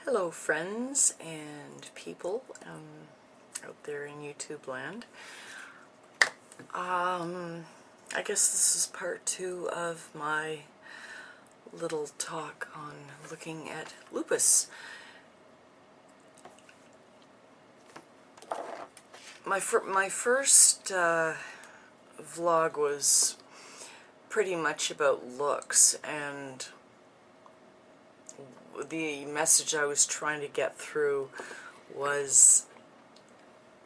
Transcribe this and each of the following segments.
Hello friends and people out there in YouTube land. I guess this is part 2 of my little talk on looking at lupus. My first vlog was pretty much about looks, and the message I was trying to get through was,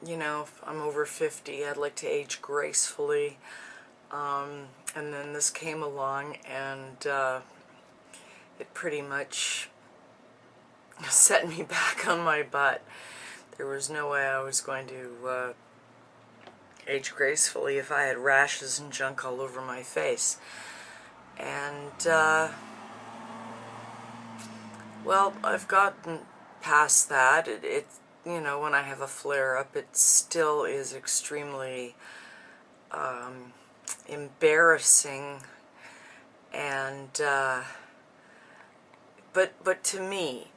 you know, I'm over 50, I'd like to age gracefully, and then this came along and it pretty much set me back on my butt. There was no way I was going to age gracefully if I had rashes and junk all over my face. And well, I've gotten past that. It you know, when I have a flare-up, it still is extremely embarrassing, and but to me,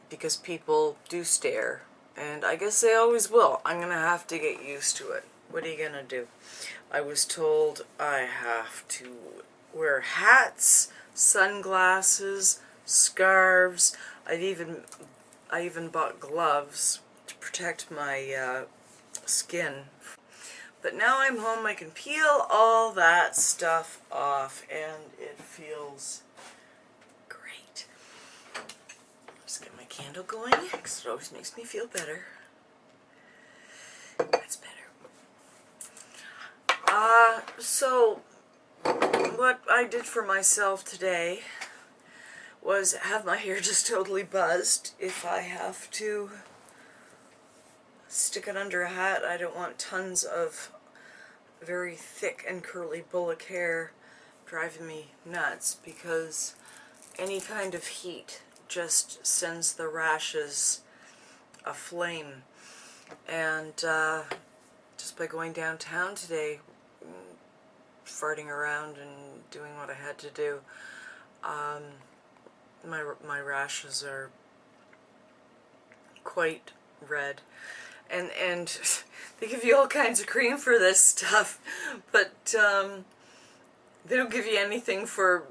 because people do stare, and I guess they always will. I'm gonna have to get used to it. What are you gonna do? I was told I have to wear hats, sunglasses, scarves. I even bought gloves to protect my skin. But now I'm home, I can peel all that stuff off, and it feels great. Just get my candle going, because it always makes me feel better. That's better. So what I did for myself today was have my hair just totally buzzed. If I have to stick it under a hat, I don't want tons of very thick and curly bullock hair driving me nuts, because any kind of heat just sends the rashes aflame. And just by going downtown today, farting around and doing what I had to do, my rashes are quite red, and they give you all kinds of cream for this stuff, but they don't give you anything for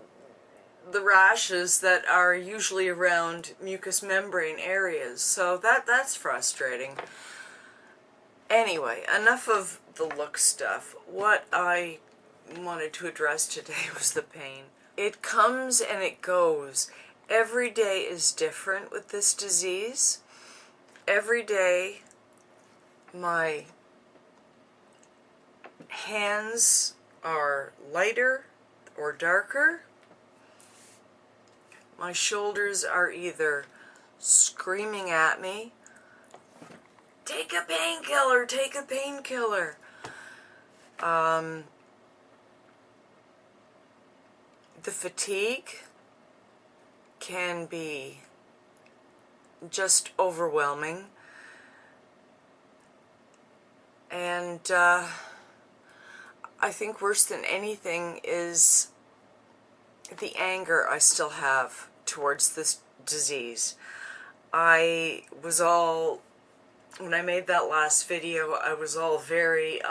the rashes that are usually around mucous membrane areas, so that's frustrating. Anyway, enough of the look stuff. What I wanted to address today was the pain. It comes and it goes. Every day is different with this disease. Every day my hands are lighter or darker. My shoulders are either screaming at me, "Take a painkiller, take a painkiller." The fatigue can be just overwhelming, and I think worse than anything is the anger I still have towards this disease. I was all, when I made that last video, I was all very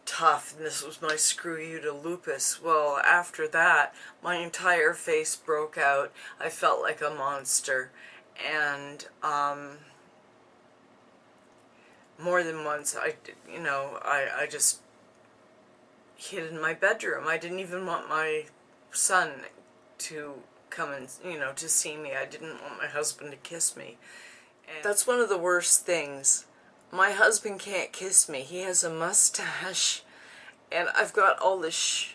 tough, and this was my screw you to lupus. Well, after that, my entire face broke out. I felt like a monster, and more than once I just hid in my bedroom. I didn't even want my son to come and, to see me. I didn't want my husband to kiss me. And that's one of the worst things. My husband can't kiss me. He has a mustache, and I've got all this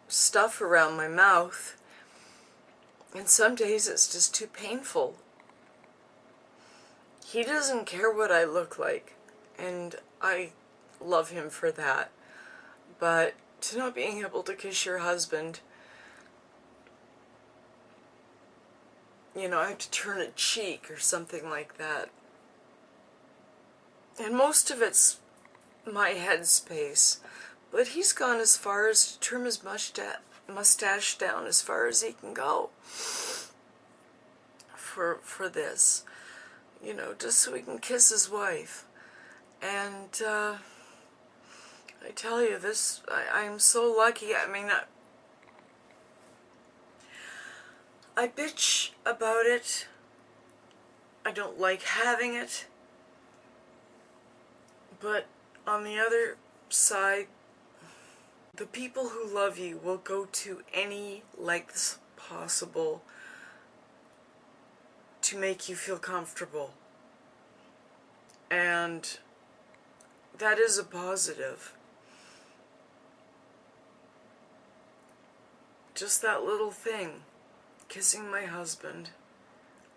stuff around my mouth, and some days it's just too painful. He doesn't care what I look like, and I love him for that. But to not being able to kiss your husband, I have to turn a cheek or something like that. And most of it's my headspace, but he's gone as far as to trim his mustache down as far as he can go. for this, you know, just so he can kiss his wife. And I tell you, this, I'm so lucky. I mean, I bitch about it. I don't like having it. But on the other side, the people who love you will go to any lengths possible to make you feel comfortable. And that is a positive. Just that little thing, kissing my husband,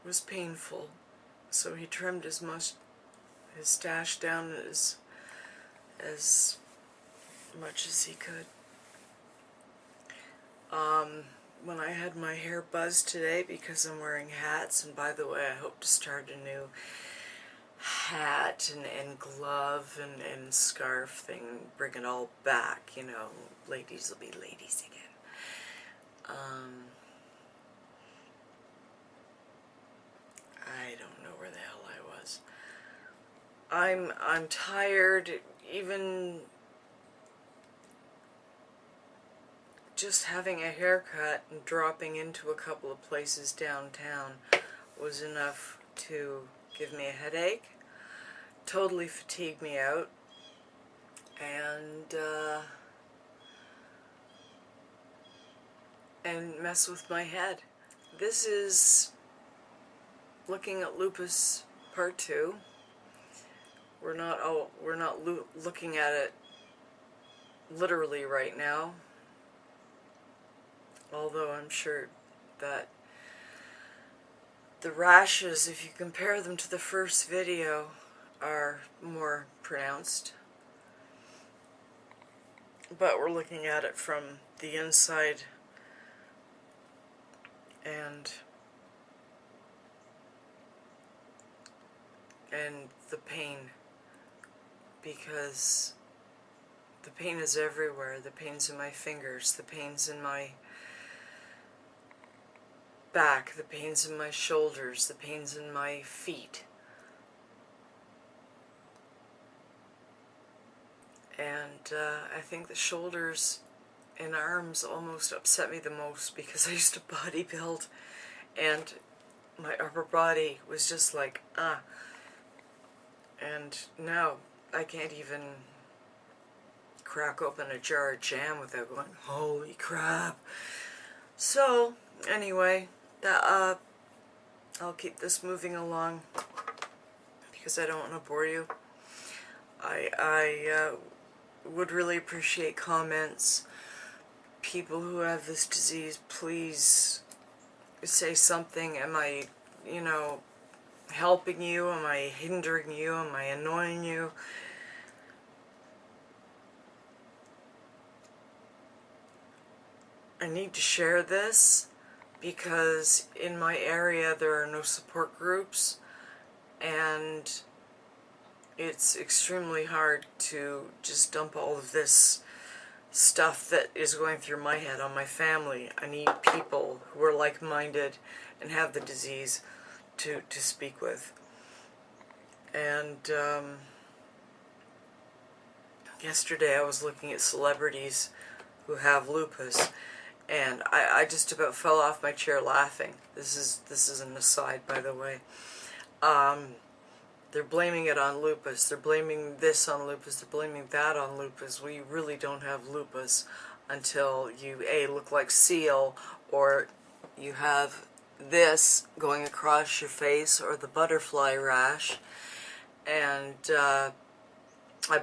was painful. So he trimmed his stash down as much as he could. When I had my hair buzzed today, because I'm wearing hats, and by the way, I hope to start a new hat and glove and scarf thing, bring it all back, you know, ladies will be ladies again. I don't know where the hell I was. I'm tired, even just having a haircut and dropping into a couple of places downtown was enough to give me a headache, totally fatigued me out, and mess with my head. This is looking at Lupus Part 2. We're not looking at it literally right now, although I'm sure that the rashes, if you compare them to the first video, are more pronounced. But we're looking at it from the inside, and the pain, because the pain is everywhere. The pain's in my fingers, the pain's in my back, the pain's in my shoulders, the pain's in my feet. And I think the shoulders and arms almost upset me the most, because I used to bodybuild and my upper body was just like, and now I can't even crack open a jar of jam without going, holy crap. So anyway, I'll keep this moving along because I don't want to bore you. I would really appreciate comments. People who have this disease, please say something. Am I, you know, helping you? Am I hindering you? Am I annoying you? I need to share this because in my area there are no support groups, and it's extremely hard to just dump all of this stuff that is going through my head on my family. I need people who are like-minded and have the disease to speak with. And yesterday I was looking at celebrities who have lupus, and I just about fell off my chair laughing. This is an aside, by the way. They're blaming it on lupus. They're blaming this on lupus. They're blaming that on lupus. Well, you really don't have lupus until you A, look like Seal, or you have this going across your face, or the butterfly rash. And I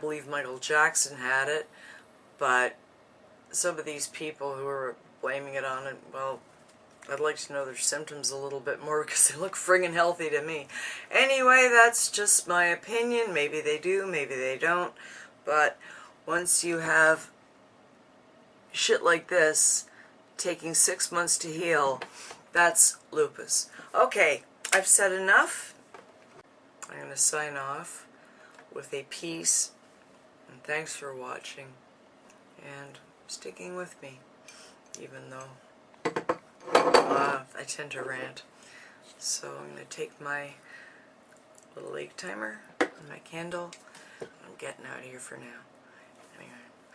believe Michael Jackson had it, but some of these people who are blaming it on it, well, I'd like to know their symptoms a little bit more, because they look friggin' healthy to me. Anyway, that's just my opinion. Maybe they do, maybe they don't. But once you have shit like this taking 6 months to heal, that's lupus. Okay, I've said enough. I'm going to sign off with a peace, and thanks for watching and sticking with me, even though I tend to rant. So I'm going to take my little lake timer and my candle. I'm getting out of here for now. Anyway,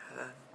have a